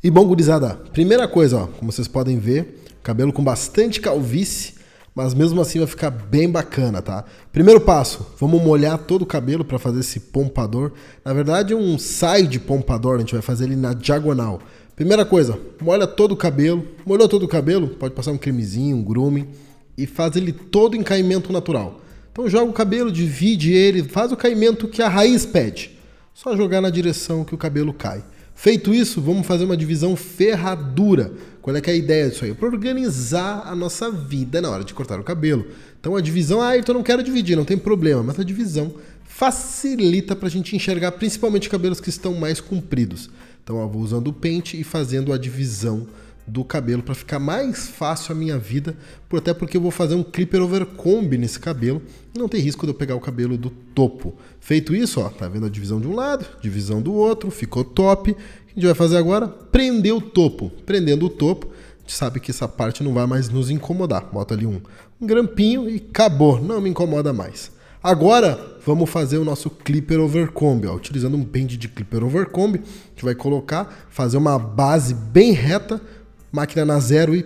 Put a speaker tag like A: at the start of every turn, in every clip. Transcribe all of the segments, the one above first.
A: E bom, gurizada, primeira coisa, ó, como vocês podem ver, cabelo com bastante calvície, mas mesmo assim vai ficar bem bacana, tá? Primeiro passo, vamos molhar todo o cabelo para fazer esse pompador. Na verdade, um side pompador, a gente vai fazer ele na diagonal. Primeira coisa, molha todo o cabelo. Molhou todo o cabelo, pode passar um cremezinho, um grooming e faz ele todo em caimento natural. Então joga o cabelo, divide ele, faz o caimento que a raiz pede. Só jogar na direção que o cabelo cai. Feito isso, vamos fazer uma divisão ferradura. Qual é que é a ideia disso aí? Para organizar a nossa vida na hora de cortar o cabelo. Então a divisão, então eu não quero dividir, não tem problema, mas a divisão facilita para a gente enxergar principalmente cabelos que estão mais compridos. Então eu vou usando o pente e fazendo a divisão do cabelo para ficar mais fácil a minha vida, até porque eu vou fazer um clipper over comb nesse cabelo e não tem risco de eu pegar o cabelo do topo. Feito isso, ó, tá vendo a divisão de um lado, divisão do outro, ficou top. O que a gente vai fazer agora? Prender o topo. Prendendo o topo, a gente sabe que essa parte não vai mais nos incomodar. Bota ali um grampinho e acabou, não me incomoda mais. Agora vamos fazer o nosso clipper over comb, ó. Utilizando um pente de clipper over comb, a gente vai colocar, fazer uma base bem reta, máquina na zero e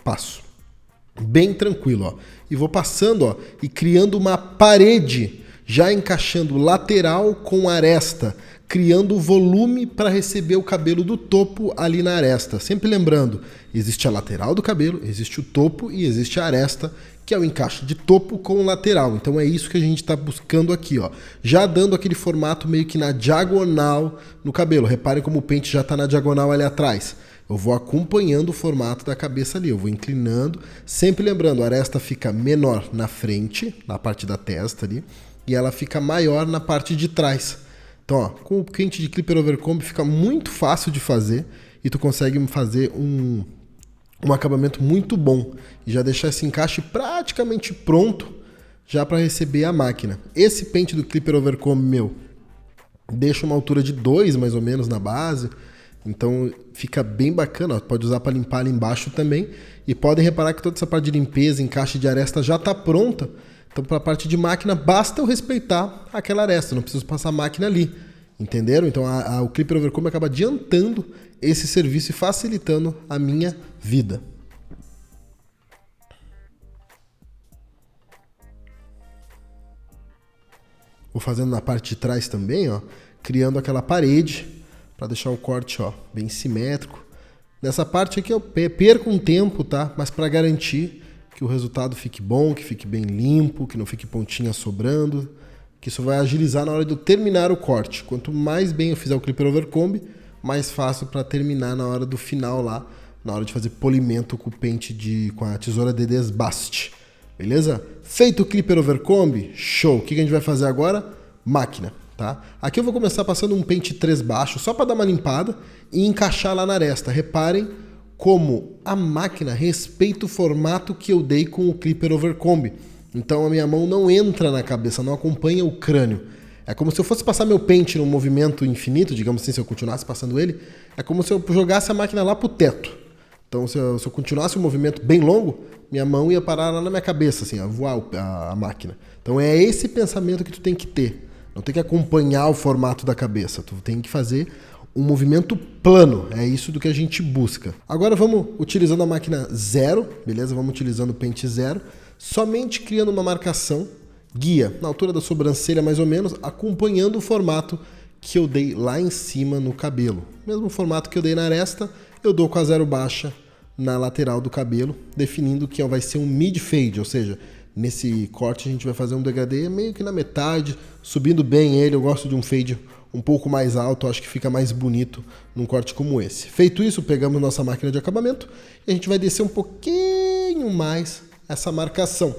A: passo. Bem tranquilo, ó. E vou passando, ó, e criando uma parede, já encaixando lateral com aresta, criando volume para receber o cabelo do topo ali na aresta. Sempre lembrando, existe a lateral do cabelo, existe o topo e existe a aresta, que é o encaixe de topo com lateral. Então é isso que a gente está buscando aqui, ó. Já dando aquele formato meio que na diagonal no cabelo. Reparem como o pente já está na diagonal ali atrás. Eu vou acompanhando o formato da cabeça ali, eu vou inclinando, sempre lembrando, a aresta fica menor na frente, na parte da testa ali, e ela fica maior na parte de trás. Então, ó, com o pente de clipper over comb fica muito fácil de fazer e tu consegue fazer um acabamento muito bom e já deixar esse encaixe praticamente pronto já para receber a máquina. Esse pente do clipper over comb meu deixa uma altura de 2 mais ou menos na base. Então fica bem bacana, ó. Pode usar para limpar ali embaixo também. E podem reparar que toda essa parte de limpeza, encaixe de aresta já está pronta. Então para a parte de máquina basta eu respeitar aquela aresta, não preciso passar a máquina ali. Entenderam? Então o clipper over comb acaba adiantando esse serviço e facilitando a minha vida. Vou fazendo na parte de trás também, ó, criando aquela parede para deixar o corte, ó, bem simétrico. Nessa parte aqui eu perco um tempo, tá? Mas para garantir que o resultado fique bom, que fique bem limpo, que não fique pontinha sobrando, que isso vai agilizar na hora de eu terminar o corte. Quanto mais bem eu fizer o clipper over comb, mais fácil para terminar na hora do final lá, na hora de fazer polimento com o pente com a tesoura de desbaste. Beleza? Feito o clipper over comb, show! O que a gente vai fazer agora? Máquina. Tá? Aqui eu vou começar passando um pente 3 baixo, só para dar uma limpada e encaixar lá na aresta. Reparem como a máquina respeita o formato que eu dei com o clipper over comb. Então a minha mão não entra na cabeça, não acompanha o crânio. É como se eu fosse passar meu pente num movimento infinito, digamos assim, se eu continuasse passando ele, é como se eu jogasse a máquina lá pro teto. Então se eu continuasse um movimento bem longo, minha mão ia parar lá na minha cabeça, assim, a voar a máquina. Então é esse pensamento que tu tem que ter. Não tem que acompanhar o formato da cabeça, tu tem que fazer um movimento plano, é isso do que a gente busca. Agora vamos utilizando a máquina zero, beleza? Vamos utilizando o pente zero, somente criando uma marcação, guia, na altura da sobrancelha mais ou menos, acompanhando o formato que eu dei lá em cima no cabelo. Mesmo formato que eu dei na aresta, eu dou com a zero baixa na lateral do cabelo, definindo que vai ser um mid-fade, ou seja, nesse corte a gente vai fazer um degradê meio que na metade, subindo bem ele. Eu gosto de um fade um pouco mais alto, acho que fica mais bonito num corte como esse. Feito isso, pegamos nossa máquina de acabamento e a gente vai descer um pouquinho mais essa marcação,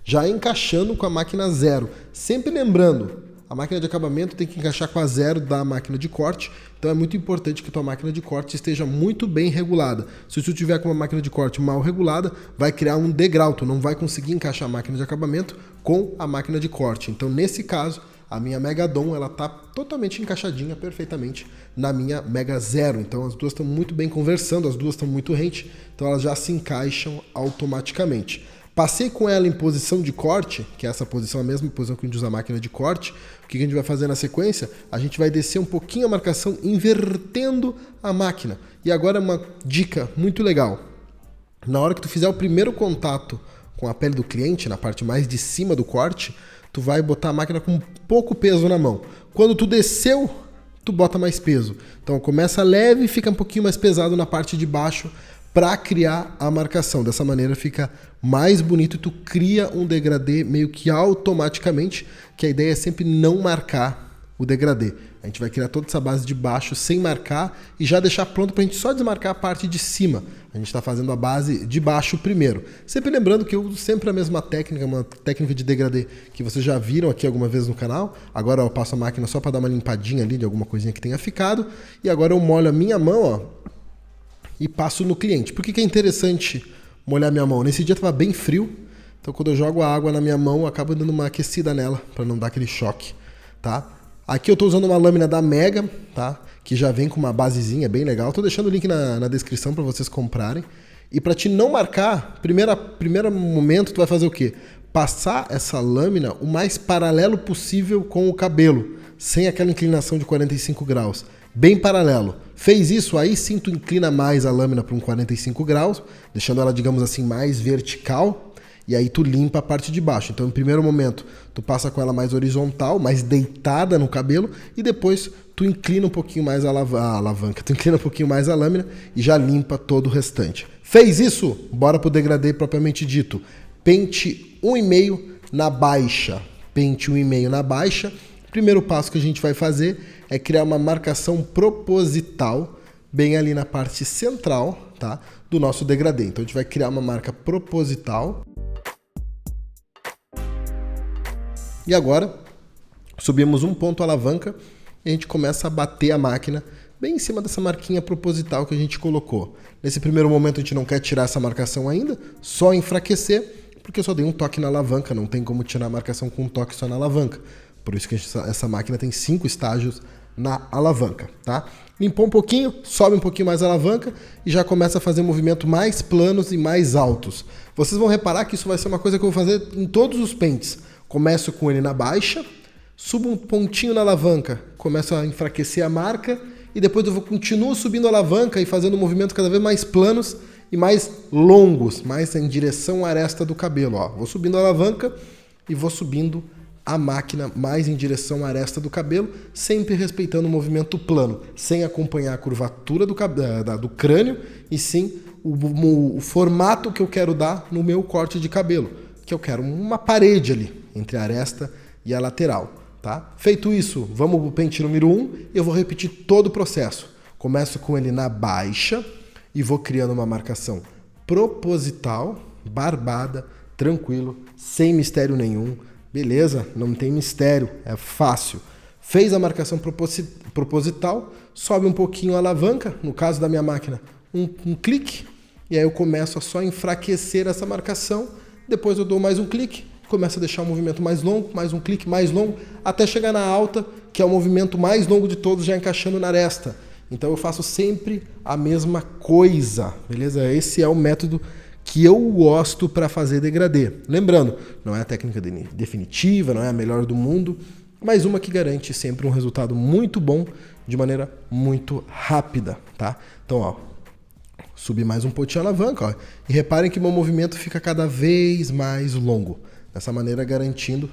A: já encaixando com a máquina zero. Sempre lembrando, a máquina de acabamento tem que encaixar com a zero da máquina de corte, então é muito importante que a tua máquina de corte esteja muito bem regulada. Se tu tiver com uma máquina de corte mal regulada, vai criar um degrau, tu não vai conseguir encaixar a máquina de acabamento com a máquina de corte. Então nesse caso, a minha Megadon, ela tá totalmente encaixadinha perfeitamente na minha Mega Zero. Então as duas estão muito bem conversando, as duas estão muito rente, então elas já se encaixam automaticamente. Passei com ela em posição de corte, que é essa posição, a mesma posição que a gente usa a máquina de corte. O que a gente vai fazer na sequência? A gente vai descer um pouquinho a marcação, invertendo a máquina. E agora uma dica muito legal. Na hora que tu fizer o primeiro contato com a pele do cliente, na parte mais de cima do corte, tu vai botar a máquina com pouco peso na mão. Quando tu desceu, tu bota mais peso. Então começa leve e fica um pouquinho mais pesado na parte de baixo para criar a marcação. Dessa maneira fica mais bonito e tu cria um degradê meio que automaticamente, que a ideia é sempre não marcar o degradê. A gente vai criar toda essa base de baixo sem marcar e já deixar pronto para a gente só desmarcar a parte de cima. A gente está fazendo a base de baixo primeiro. Sempre lembrando que eu uso sempre a mesma técnica, uma técnica de degradê que vocês já viram aqui alguma vez no canal. Agora eu passo a máquina só para dar uma limpadinha ali de alguma coisinha que tenha ficado. E agora eu molho a minha mão, ó, e passo no cliente. Por que é interessante molhar minha mão? Nesse dia estava bem frio, então quando eu jogo a água na minha mão, eu acabo dando uma aquecida nela para não dar aquele choque, tá? Aqui eu estou usando uma lâmina da Mega, tá? Que já vem com uma basezinha bem legal. Estou deixando o link na descrição para vocês comprarem. E para te não marcar, primeiro momento tu vai fazer o quê? Passar essa lâmina o mais paralelo possível com o cabelo, sem aquela inclinação de 45 graus. Bem paralelo. Fez isso, aí sim tu inclina mais a lâmina para um 45 graus, deixando ela, digamos assim, mais vertical. E aí tu limpa a parte de baixo. Então, no primeiro momento, tu passa com ela mais horizontal, mais deitada no cabelo, e depois tu inclina um pouquinho mais a alavanca, tu inclina um pouquinho mais a lâmina e já limpa todo o restante. Fez isso? Bora pro degradê propriamente dito. Pente 1,5 na baixa. Pente 1,5 na baixa. Primeiro passo que a gente vai fazer é criar uma marcação proposital bem ali na parte central, tá, do nosso degradê. Então, a gente vai criar uma marca proposital. E agora, subimos um ponto alavanca e a gente começa a bater a máquina bem em cima dessa marquinha proposital que a gente colocou. Nesse primeiro momento a gente não quer tirar essa marcação ainda, só enfraquecer, porque eu só dei um toque na alavanca, não tem como tirar a marcação com um toque só na alavanca. Por isso que essa máquina tem 5 estágios na alavanca, tá? Limpou um pouquinho, sobe um pouquinho mais a alavanca e já começa a fazer movimento mais planos e mais altos. Vocês vão reparar que isso vai ser uma coisa que eu vou fazer em todos os pentes. Começo com ele na baixa, subo um pontinho na alavanca, começo a enfraquecer a marca e depois eu continuo subindo a alavanca e fazendo movimentos cada vez mais planos e mais longos, mais em direção à aresta do cabelo. Ó. Vou subindo a alavanca e vou subindo a máquina mais em direção à aresta do cabelo, sempre respeitando o movimento plano, sem acompanhar a curvatura do crânio e sim o formato que eu quero dar no meu corte de cabelo, que eu quero uma parede ali entre a aresta e a lateral, tá? Feito isso, vamos pro pente número 1 e eu vou repetir todo o processo. Começo com ele na baixa e vou criando uma marcação proposital, barbada, tranquilo, sem mistério nenhum. Beleza? Não tem mistério, é fácil. Fez a marcação proposital, sobe um pouquinho a alavanca, no caso da minha máquina, um clique, e aí eu começo a só enfraquecer essa marcação, depois eu dou mais um clique, começa a deixar o movimento mais longo, mais um clique mais longo, até chegar na alta, que é o movimento mais longo de todos, já encaixando na aresta. Então eu faço sempre a mesma coisa, beleza? Esse é o método que eu gosto para fazer degradê. Lembrando, não é a técnica definitiva, não é a melhor do mundo, mas uma que garante sempre um resultado muito bom, de maneira muito rápida, tá? Então, ó, subi mais um pontinho a alavanca, ó, e reparem que meu movimento fica cada vez mais longo. Dessa maneira, garantindo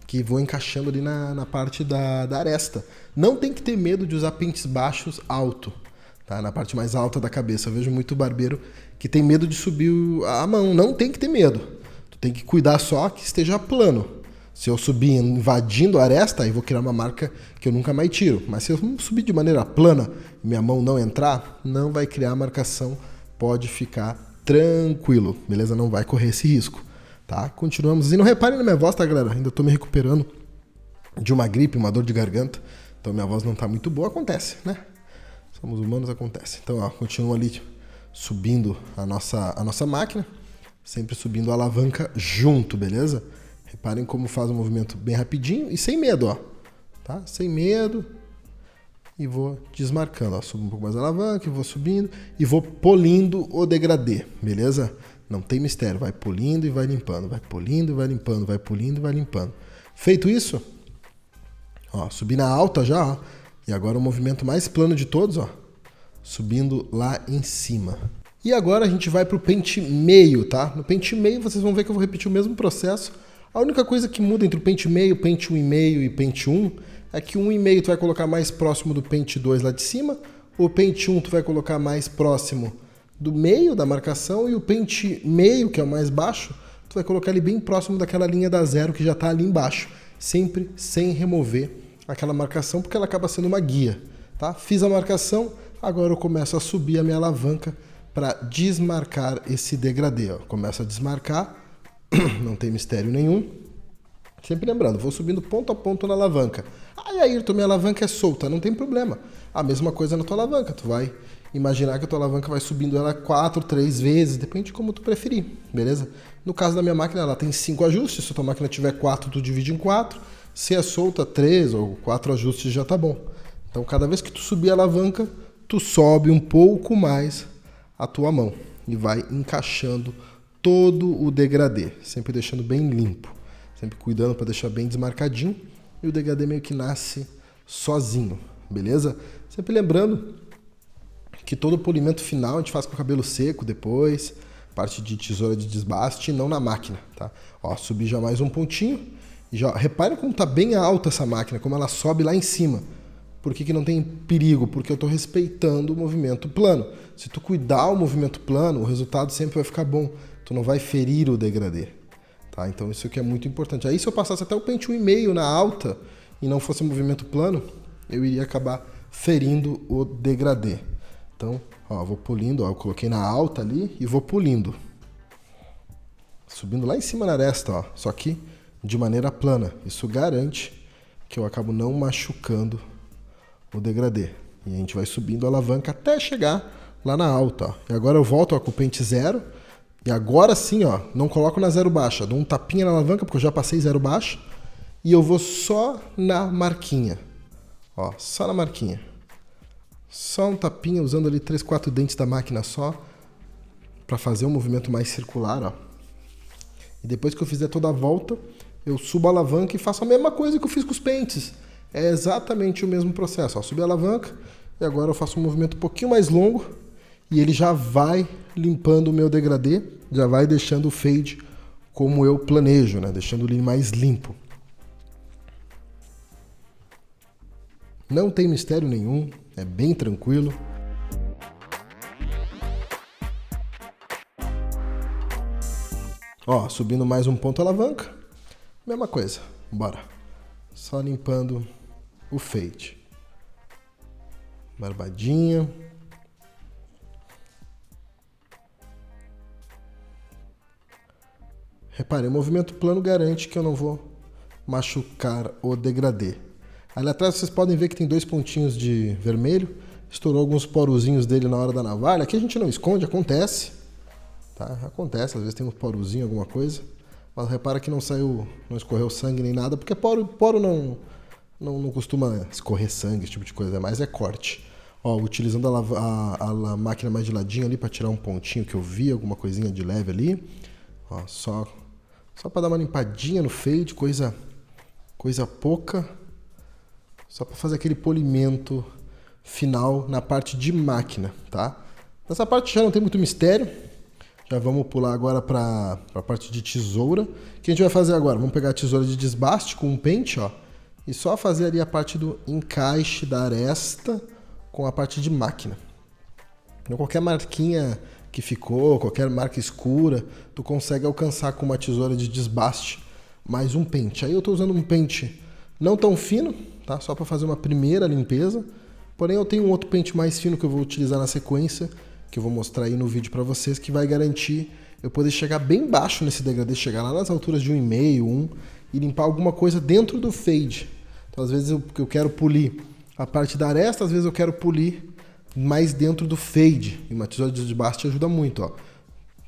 A: que vou encaixando ali na parte da aresta. Não tem que ter medo de usar pentes baixos alto, tá? Na parte mais alta da cabeça. Eu vejo muito barbeiro que tem medo de subir a mão. Não tem que ter medo. Tu tem que cuidar só que esteja plano. Se eu subir invadindo a aresta, aí vou criar uma marca que eu nunca mais tiro. Mas se eu subir de maneira plana e minha mão não entrar, não vai criar marcação. Pode ficar tranquilo, beleza? Não vai correr esse risco. Tá? Continuamos. E não reparem na minha voz, tá, galera? Ainda tô me recuperando de uma gripe, uma dor de garganta. Então minha voz não tá muito boa. Acontece, né? Somos humanos, acontece. Então, ó, continuo ali subindo a nossa máquina. Sempre subindo a alavanca junto, beleza? Reparem como faz o movimento bem rapidinho e sem medo, ó. Tá? Sem medo. E vou desmarcando, ó. Subo um pouco mais a alavanca, vou subindo e vou polindo o degradê, beleza? Não tem mistério, vai polindo e vai limpando, vai polindo e vai limpando, vai polindo e vai limpando. Feito isso, ó, subi na alta já, ó, e agora o movimento mais plano de todos, ó, subindo lá em cima. E agora a gente vai para o pente meio, tá? No pente meio vocês vão ver que eu vou repetir o mesmo processo. A única coisa que muda entre o pente meio, pente 1,5 e pente 1 é que o 1,5 tu vai colocar mais próximo do pente 2 lá de cima, o pente 1 tu vai colocar mais próximo do meio da marcação e o pente meio, que é o mais baixo, tu vai colocar ele bem próximo daquela linha da zero que já está ali embaixo, sempre sem remover aquela marcação, porque ela acaba sendo uma guia, tá? Fiz a marcação, agora eu começo a subir a minha alavanca para desmarcar esse degradê. Ó. Começo a desmarcar, não tem mistério nenhum. Sempre lembrando, vou subindo ponto a ponto na alavanca. Aí, Ayrton, minha alavanca é solta, não tem problema. A mesma coisa na tua alavanca, tu vai imaginar que a tua alavanca vai subindo ela 4, 3 vezes, depende de como tu preferir, beleza? No caso da minha máquina, ela tem 5 ajustes, se a tua máquina tiver 4, tu divide em 4. Se é solta, 3 ou 4 ajustes já tá bom. Então, cada vez que tu subir a alavanca, tu sobe um pouco mais a tua mão e vai encaixando todo o degradê, sempre deixando bem limpo, sempre cuidando para deixar bem desmarcadinho e o degradê meio que nasce sozinho, beleza? Sempre lembrando que todo o polimento final a gente faz com o cabelo seco depois, parte de tesoura de desbaste, não na máquina, tá? Ó, subi já mais um pontinho e já repare como tá bem alta essa máquina, como ela sobe lá em cima. Por que não tem perigo? Porque eu estou respeitando o movimento plano. Se tu cuidar o movimento plano, o resultado sempre vai ficar bom. Tu não vai ferir o degradê. Tá? Então isso aqui é muito importante. Aí se eu passasse até o pente 1,5 na alta e não fosse movimento plano, eu iria acabar ferindo o degradê. Então, ó, vou polindo. Ó, eu coloquei na alta ali e vou polindo. Subindo lá em cima na aresta, ó, só que de maneira plana. Isso garante que eu acabo não machucando o degradê. E a gente vai subindo a alavanca até chegar lá na alta. Ó. E agora eu volto ó, com o pente 0. E agora sim, ó, não coloco na 0 baixa. Dou um tapinha na alavanca, porque eu já passei 0 baixa. E eu vou só na marquinha. Ó, só na marquinha. Só um tapinha, usando ali 3, 4 dentes da máquina só. Para fazer um movimento mais circular, ó. E depois que eu fizer toda a volta, eu subo a alavanca e faço a mesma coisa que eu fiz com os pentes. É exatamente o mesmo processo. Ó, subi a alavanca e agora eu faço um movimento um pouquinho mais longo e ele já vai limpando o meu degradê, já vai deixando o fade como eu planejo, né? Deixando ele mais limpo. Não tem mistério nenhum, é bem tranquilo. Ó, subindo mais um ponto alavanca, mesma coisa, bora. Só limpando o fade. Barbadinha. Repare, o movimento plano garante que eu não vou machucar o degradê. Ali atrás vocês podem ver que tem 2 pontinhos de vermelho. Estourou alguns porozinhos dele na hora da navalha. Aqui a gente não esconde, acontece. Tá? Acontece, às vezes tem um porozinho, alguma coisa. Mas repara que não saiu, não escorreu sangue nem nada, porque poro não costuma escorrer sangue, esse tipo de coisa, mas é corte. Ó, utilizando a máquina mais de ladinho ali para tirar um pontinho que eu vi, alguma coisinha de leve ali. Ó, só para dar uma limpadinha no fade, coisa pouca. Só para fazer aquele polimento final na parte de máquina, tá? Nessa parte já não tem muito mistério. Já vamos pular agora para a parte de tesoura. O que a gente vai fazer agora? Vamos pegar a tesoura de desbaste com um pente, ó, e só fazer ali a parte do encaixe da aresta com a parte de máquina. Então, qualquer marquinha que ficou, qualquer marca escura, tu consegue alcançar com uma tesoura de desbaste mais um pente. Aí eu estou usando um pente não tão fino, tá? Só para fazer uma primeira limpeza. Porém, eu tenho um outro pente mais fino que eu vou utilizar na sequência, que eu vou mostrar aí no vídeo para vocês, que vai garantir eu poder chegar bem baixo nesse degradê, chegar lá nas alturas de 1,5, 1, e limpar alguma coisa dentro do fade. Então, às vezes eu quero polir a parte da aresta, às vezes eu quero polir mais dentro do fade. E uma tesoura de desbaste ajuda muito, ó.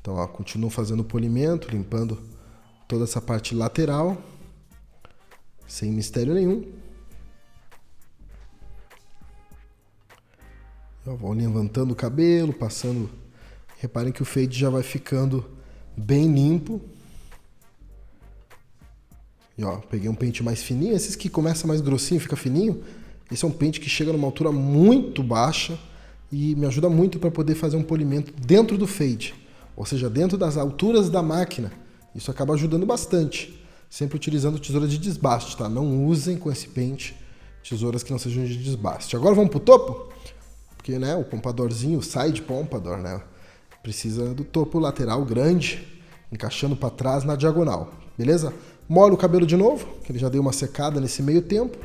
A: Então, ó, continuo fazendo o polimento, limpando toda essa parte lateral, sem mistério nenhum. Eu vou levantando o cabelo, passando. Reparem que o fade já vai ficando bem limpo. E ó, peguei um pente mais fininho. Esses que começam mais grossinho, fica fininho. Esse é um pente que chega numa altura muito baixa e me ajuda muito para poder fazer um polimento dentro do fade, ou seja, dentro das alturas da máquina. Isso acaba ajudando bastante. Sempre utilizando tesoura de desbaste, tá? Não usem com esse pente tesouras que não sejam de desbaste. Agora vamos pro topo? Porque, né, o pompadorzinho, o side pompador, né, precisa do topo lateral grande, encaixando para trás na diagonal, beleza? Molho o cabelo de novo, que ele já deu uma secada nesse meio tempo.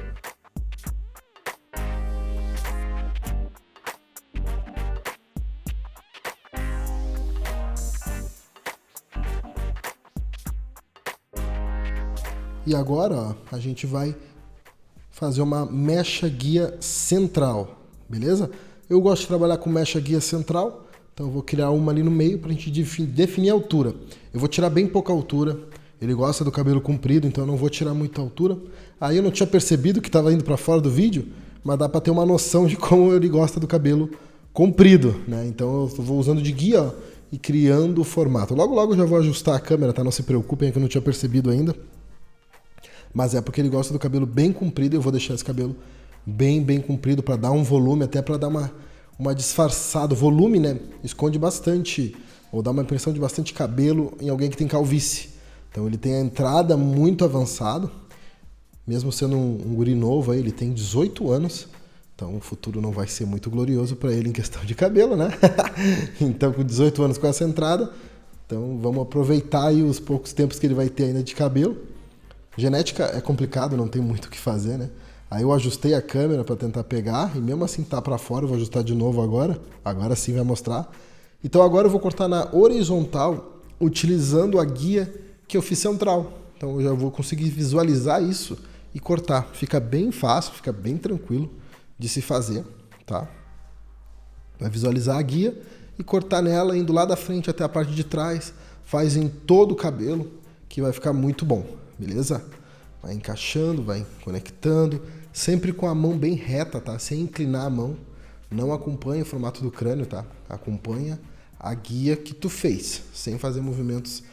A: E agora, ó, a gente vai fazer uma mecha guia central, beleza? Eu gosto de trabalhar com mecha guia central, então eu vou criar uma ali no meio para a gente definir a altura. Eu vou tirar bem pouca altura, ele gosta do cabelo comprido, então eu não vou tirar muita altura. Aí eu não tinha percebido que estava indo para fora do vídeo, mas dá para ter uma noção de como ele gosta do cabelo comprido, né? Então eu vou usando de guia, ó, e criando o formato. Logo logo eu já vou ajustar a câmera, tá? Não se preocupem, é que eu não tinha percebido ainda. Mas é porque ele gosta do cabelo bem comprido e eu vou deixar esse cabelo bem comprido para dar um volume, até para dar uma disfarçada. O volume, né, esconde bastante, ou dá uma impressão de bastante cabelo em alguém que tem calvície. Então ele tem a entrada muito avançada, mesmo sendo um guri novo, aí, ele tem 18 anos, então o futuro não vai ser muito glorioso para ele em questão de cabelo, né? Então com 18 anos com essa entrada, então vamos aproveitar aí os poucos tempos que ele vai ter ainda de cabelo. Genética é complicado, não tem muito o que fazer, né? Aí eu ajustei a câmera para tentar pegar e mesmo assim tá para fora, eu vou ajustar de novo agora. Agora sim vai mostrar. Então agora eu vou cortar na horizontal utilizando a guia que eu fiz central. Então eu já vou conseguir visualizar isso e cortar. Fica bem fácil, fica bem tranquilo de se fazer, tá? Vai visualizar a guia e cortar nela indo lá da frente até a parte de trás. Faz em todo o cabelo que vai ficar muito bom. Beleza? Vai encaixando, vai conectando, sempre com a mão bem reta, tá? Sem inclinar a mão. Não acompanha o formato do crânio, tá? Acompanha a guia que tu fez, sem fazer movimentos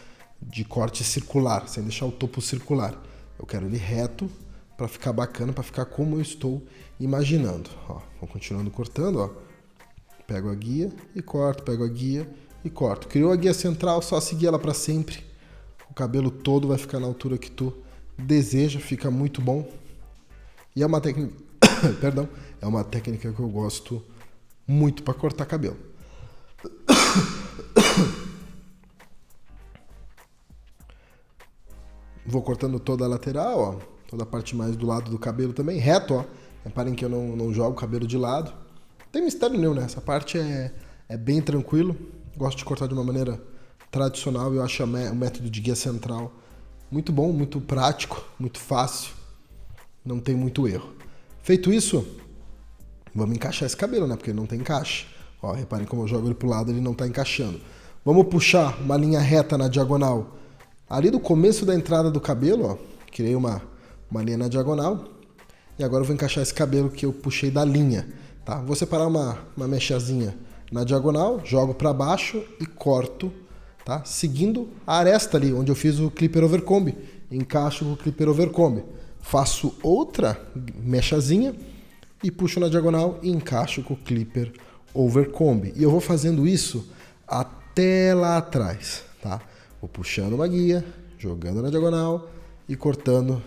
A: de corte circular, sem deixar o topo circular. Eu quero ele reto para ficar bacana, para ficar como eu estou imaginando. Ó, vou continuando cortando, ó. Pego a guia e corto, pego a guia e corto. Criou a guia central, só seguir ela para sempre. O cabelo todo vai ficar na altura que tu deseja, fica muito bom. E é uma técnica, perdão, é uma técnica que eu gosto muito para cortar cabelo. Vou cortando toda a lateral, ó, toda a parte mais do lado do cabelo também, reto, ó. Reparem que eu não jogo o cabelo de lado. Não tem mistério nenhum, né? Essa parte é bem tranquilo. Gosto de cortar de uma maneira tradicional, eu acho o método de guia central muito bom, muito prático, muito fácil, não tem muito erro. Feito isso, vamos encaixar esse cabelo, né? Porque não tem encaixe. Ó, reparem como eu jogo ele pro lado, ele não tá encaixando. Vamos puxar uma linha reta na diagonal. Ali do começo da entrada do cabelo, ó, criei uma linha na diagonal. E agora eu vou encaixar esse cabelo que eu puxei da linha, tá? Vou separar uma mechazinha na diagonal, jogo para baixo e corto, tá? Seguindo a aresta ali, onde eu fiz o clipper overcomb. Encaixo o clipper overcomb. Faço outra mechazinha e puxo na diagonal e encaixo com o clipper overcomb. E eu vou fazendo isso até lá atrás, tá? Vou puxando uma guia, jogando na diagonal e cortando,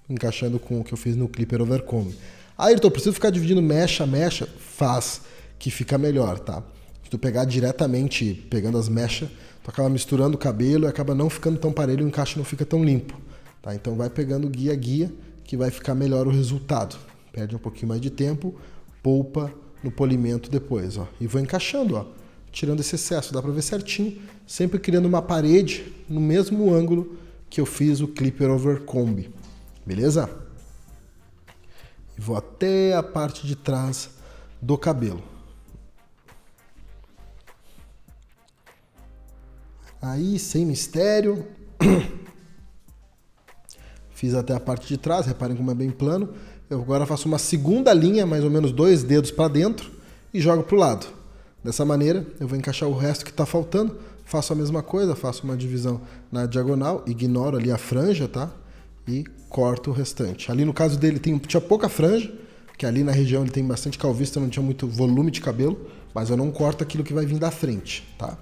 A: encaixando com o que eu fiz no clipper overcomb. Aí, Ayrton, preciso ficar dividindo mecha a mecha? Faz, que fica melhor, tá? Se tu pegar diretamente, pegando as mechas, tu acaba misturando o cabelo e acaba não ficando tão parelho, o encaixe não fica tão limpo, tá? Então vai pegando guia a guia, que vai ficar melhor o resultado. Perde um pouquinho mais de tempo, poupa no polimento depois, ó. E vou encaixando, ó, tirando esse excesso, dá pra ver certinho, sempre criando uma parede no mesmo ângulo que eu fiz o clipper overcomb, beleza? E vou até a parte de trás do cabelo. Aí, sem mistério, fiz até a parte de trás, reparem como é bem plano. Eu agora faço uma segunda linha, mais ou menos 2 dedos para dentro, e jogo para o lado. Dessa maneira, eu vou encaixar o resto que está faltando, faço a mesma coisa, faço uma divisão na diagonal, ignoro ali a franja, tá? E corto o restante. Ali no caso dele tinha pouca franja, que ali na região ele tem bastante calvície, então não tinha muito volume de cabelo, mas eu não corto aquilo que vai vir da frente, tá?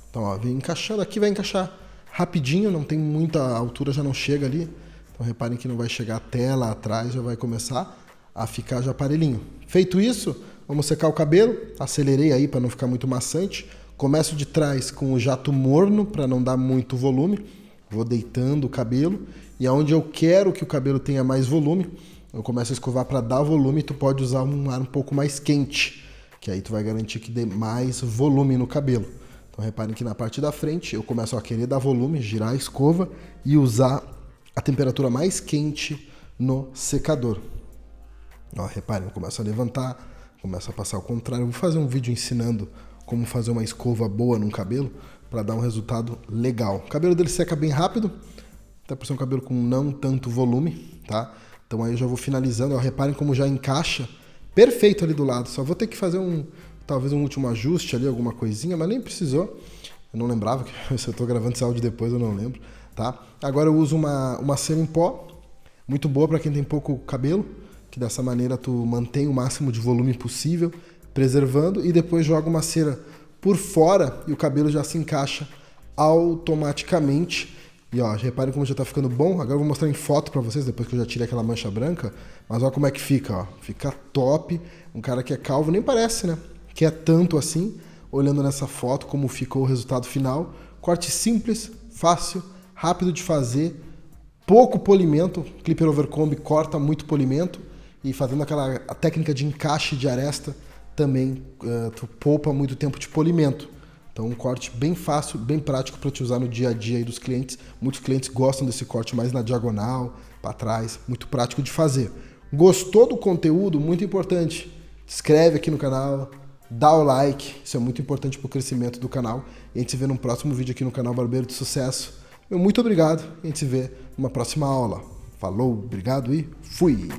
A: Então, ó, vem encaixando aqui, vai encaixar rapidinho, não tem muita altura, já não chega ali. Então reparem que não vai chegar até lá atrás, já vai começar a ficar já parelhinho. Feito isso, vamos secar o cabelo, acelerei aí para não ficar muito maçante. Começo de trás com o jato morno para não dar muito volume, vou deitando o cabelo e aonde eu quero que o cabelo tenha mais volume, eu começo a escovar para dar volume. Tu pode usar um ar um pouco mais quente, que aí tu vai garantir que dê mais volume no cabelo. Então reparem que na parte da frente eu começo a querer dar volume, girar a escova e usar a temperatura mais quente no secador. Ó, reparem, eu começo a levantar, começo a passar ao contrário. Eu vou fazer um vídeo ensinando como fazer uma escova boa no cabelo para dar um resultado legal. O cabelo dele seca bem rápido, até por ser um cabelo com não tanto volume, tá? Então aí eu já vou finalizando. Ó, reparem como já encaixa perfeito ali do lado. Só vou ter que fazer talvez um último ajuste ali, alguma coisinha, mas nem precisou. Eu não lembrava, que se eu tô gravando esse áudio depois eu não lembro, tá? Agora eu uso uma cera em pó, muito boa para quem tem pouco cabelo, que dessa maneira tu mantém o máximo de volume possível, preservando, e depois joga uma cera por fora e o cabelo já se encaixa automaticamente. E ó, reparem como já tá ficando bom. Agora eu vou mostrar em foto para vocês, depois que eu já tirei aquela mancha branca, mas olha como é que fica, ó. Fica top. Um cara que é calvo nem parece, né? Que é tanto assim, olhando nessa foto como ficou o resultado final. Corte simples, fácil, rápido de fazer, pouco polimento. Clipper Overcomb corta muito polimento e fazendo a técnica de encaixe de aresta também tu poupa muito tempo de polimento. Então um corte bem fácil, bem prático para te usar no dia a dia aí dos clientes. Muitos clientes gostam desse corte mais na diagonal, para trás, muito prático de fazer. Gostou do conteúdo? Muito importante. Se inscreve aqui no canal, dá o like, isso é muito importante para o crescimento do canal. E a gente se vê num próximo vídeo aqui no canal Barbeiro de Sucesso. Muito obrigado e a gente se vê numa próxima aula. Falou, obrigado e fui!